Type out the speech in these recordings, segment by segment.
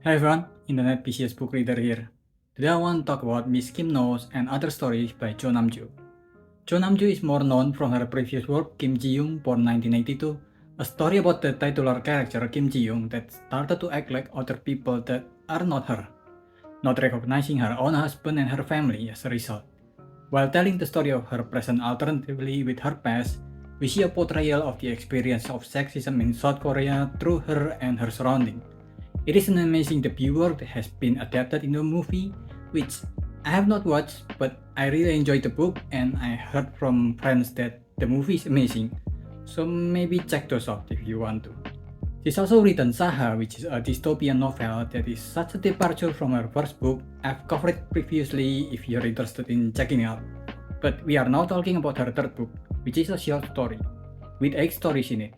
Hey everyone, Internet PCS book reader here. Today I want to talk about Miss Kim Knows and Other Stories by Cho Namju. Cho Namju is more known from her previous work Kim Ji-young born 1982, a story about the titular character Kim Ji-young that started to act like other people that are not her, not recognizing her own husband and her family as a result. While telling the story of her present alternatively with her past, we see a portrayal of the experience of sexism in South Korea through her and her surroundings. It is an amazing debut work that has been adapted into a movie, which I have not watched, but I really enjoyed the book and I heard from friends that the movie is amazing. So maybe check those out if you want to. She's also written Saha, which is a dystopian novel that is such a departure from her first book. I've covered it previously if you're interested in checking it out. But we are now talking about her third book, which is a short story, with 8 stories in it.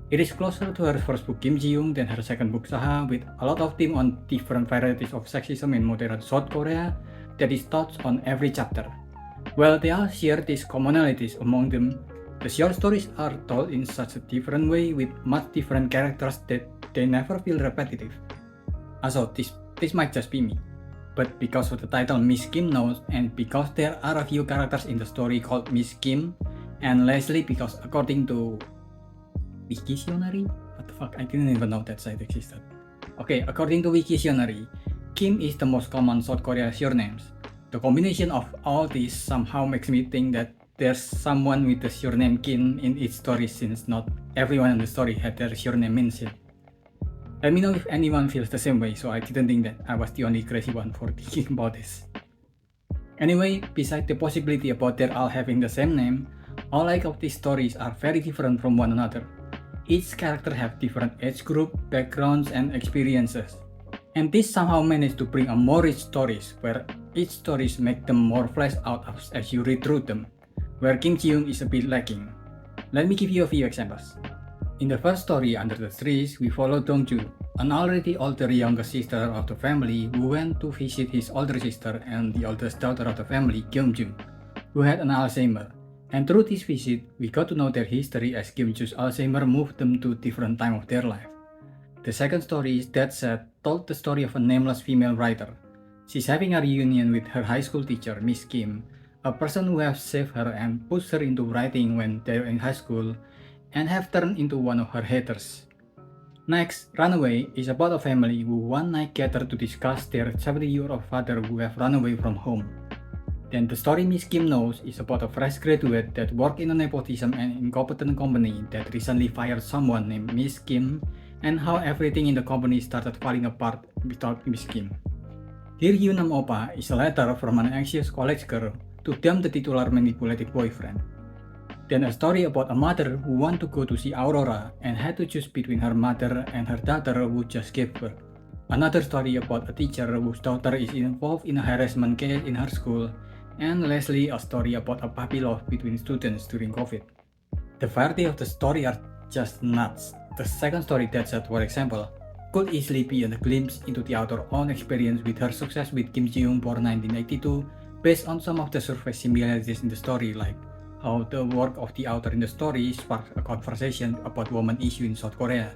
It is closer to her first book Kim Ji-young than her second book Saha, with a lot of theme on different varieties of sexism in modern South Korea that is touched on every chapter. While they all share these commonalities among them, the short stories are told in such a different way with much different characters that they never feel repetitive. Also, this might just be me, but because of the title Miss Kim Knows and because there are a few characters in the story called Miss Kim and Leslie because according to Wiktionary? What the fuck? I didn't even know that site existed. Okay, according to Wiktionary, Kim is the most common South Korea surnames. The combination of all these somehow makes me think that there's someone with the surname Kim in each story since not everyone in the story had their surname mentioned. Let me know if anyone feels the same way, so I didn't think that I was the only crazy one for thinking about this. Anyway, besides the possibility about their all having the same name, all of these stories are very different from one another. Each character have different age group, backgrounds, and experiences. And this somehow managed to bring a more rich stories, where each stories make them more fleshed out as you read through them, where Kim Ji-young is a bit lacking. Let me give you a few examples. In the first story, Under the Trees, we follow Dong-ju, an already older younger sister of the family who went to visit his older sister and the oldest daughter of the family, Kyung-jun, who had an Alzheimer. And through this visit, we got to know their history as Kim-ju's Alzheimer moved them to different time of their life. The second story is Dead Set, told the story of a nameless female writer. She's having a reunion with her high school teacher, Miss Kim, a person who has saved her and pushed her into writing when they were in high school, and have turned into one of her haters. Next, Runaway is about a family who one night gathered to discuss their 70-year-old father who have run away from home. Then the story Miss Kim Knows is about a fresh graduate that worked in a nepotism and incompetent company that recently fired someone named Miss Kim and how everything in the company started falling apart without Miss Kim. Dear Yunam Opa is a letter from an anxious college girl to dump the titular manipulative boyfriend. Then a story about a mother who wanted to go to see Aurora and had to choose between her mother and her daughter who just gave birth. Another story about a teacher whose daughter is involved in a harassment case in her school, and lastly a story about a puppy love between students during COVID. The variety of the story are just nuts. The second story, Dead Set, for example, could easily be a glimpse into the author's own experience with her success with Kim Ji-young born 1982, based on some of the surface similarities in the story, like how the work of the author in the story sparked a conversation about women issue in South Korea.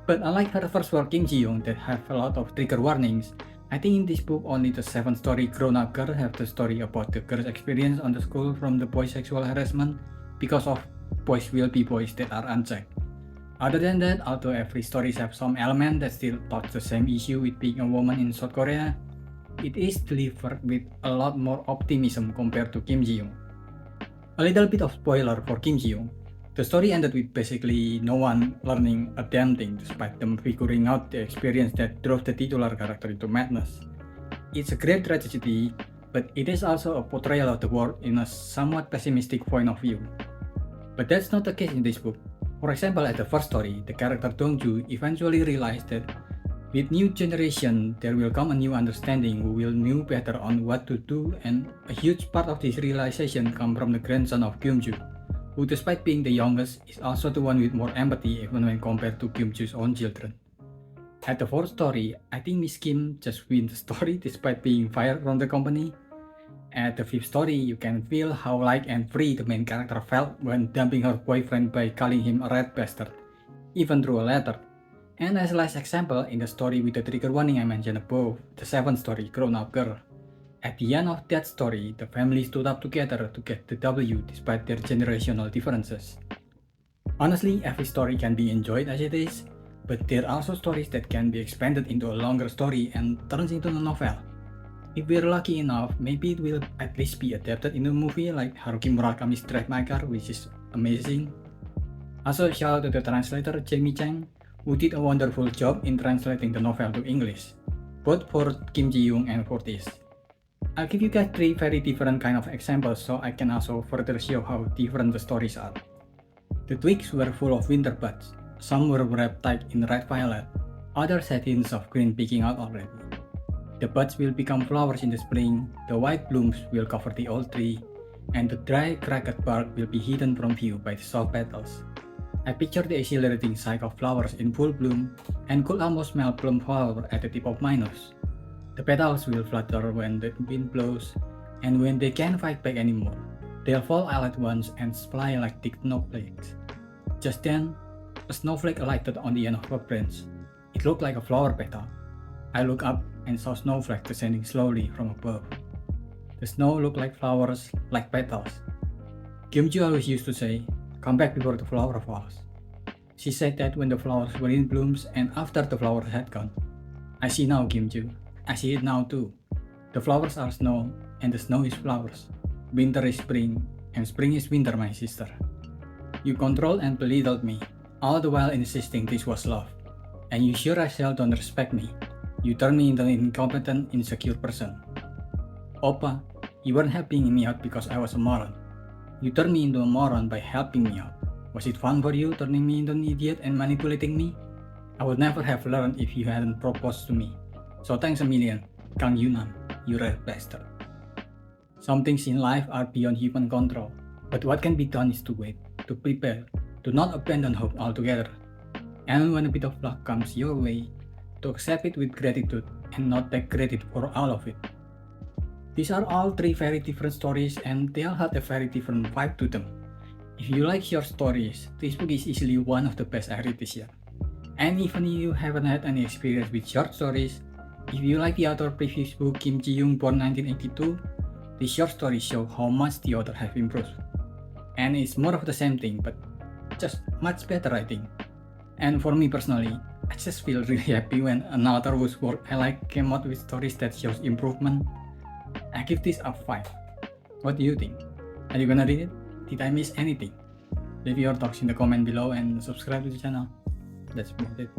But unlike her first work Kim Ji-young that have a lot of trigger warnings, I think in this book only the 7th story grown-up girl have the story about the girl's experience on the school from the boys' sexual harassment because of boys will be boys that are unchecked. Other than that, although every story have some element that still touch the same issue with being a woman in South Korea, it is delivered with a lot more optimism compared to Kim Ji-young. A little bit of spoiler for Kim Ji-young. The story ended with basically no one learning a damn thing despite them figuring out the experience that drove the titular character into madness. It's a great tragedy, but it is also a portrayal of the world in a somewhat pessimistic point of view. But that's not the case in this book. For example, at the first story, the character Dong-ju eventually realized that with new generation, there will come a new understanding who will know better on what to do, and a huge part of this realization comes from the grandson of Kyung-ju, who despite being the youngest is also the one with more empathy even when compared to Kyung-ju's own children. At the fourth story, I think Miss Kim just wins the story despite being fired from the company. At the fifth story, you can feel how light and free the main character felt when dumping her boyfriend by calling him a rat bastard, even through a letter. And as last example, in the story with the trigger warning I mentioned above, the 7th story, Grown Up Girl. At the end of that story, the family stood up together to get the W despite their generational differences. Honestly, every story can be enjoyed as it is, but there are also stories that can be expanded into a longer story and turns into a novel. If we're lucky enough, maybe it will at least be adapted into a movie like Haruki Murakami's Drive My Car, which is amazing. Also, shout out to the translator Jamie Chang, who did a wonderful job in translating the novel to English, both for Kim Ji-young and for this. I'll give you guys 3 very different kind of examples so I can also further show how different the stories are. The twigs were full of winter buds. Some were wrapped tight in red violet, others had hints of green peeking out already. The buds will become flowers in the spring, the white blooms will cover the old tree, and the dry, cracked bark will be hidden from view by the soft petals. I picture the exhilarating sight of flowers in full bloom and could almost smell plum flower at the tip of my nose. The petals will flutter when the wind blows, and when they can't fight back anymore, they'll fall all at once and fly like thick snowflakes. Just then, a snowflake alighted on the end of a branch. It looked like a flower petal. I looked up and saw snowflakes descending slowly from above. The snow looked like flowers, like petals. Kim Ju always used to say, "Come back before the flower falls." She said that when the flowers were in blooms and after the flowers had gone. I see now, Kim Ju. I see it now too. The flowers are snow, and the snow is flowers. Winter is spring, and spring is winter, my sister. You controlled and belittled me, all the while insisting this was love. And you sure as hell don't respect me. You turned me into an incompetent, insecure person. Oppa, you weren't helping me out because I was a moron. You turned me into a moron by helping me out. Was it fun for you turning me into an idiot and manipulating me? I would never have learned if you hadn't proposed to me. So thanks a million, Kang Yunam, you red bastard. Some things in life are beyond human control, but what can be done is to wait, to prepare, to not abandon hope altogether. And when a bit of luck comes your way, to accept it with gratitude and not take credit for all of it. These are all 3 very different stories and they all had a very different vibe to them. If you like short stories, this book is easily one of the best I read this year. And even if you haven't had any experience with short stories, if you like the author's previous book Kim Ji-young born 1982, the short stories show how much the author have improved. And it's more of the same thing, but just much better, I think. And for me personally, I just feel really happy when an author whose work I like came out with stories that shows improvement. I give this a 5. What do you think? Are you gonna read it? Did I miss anything? Leave your thoughts in the comment below and subscribe to the channel. That's about it.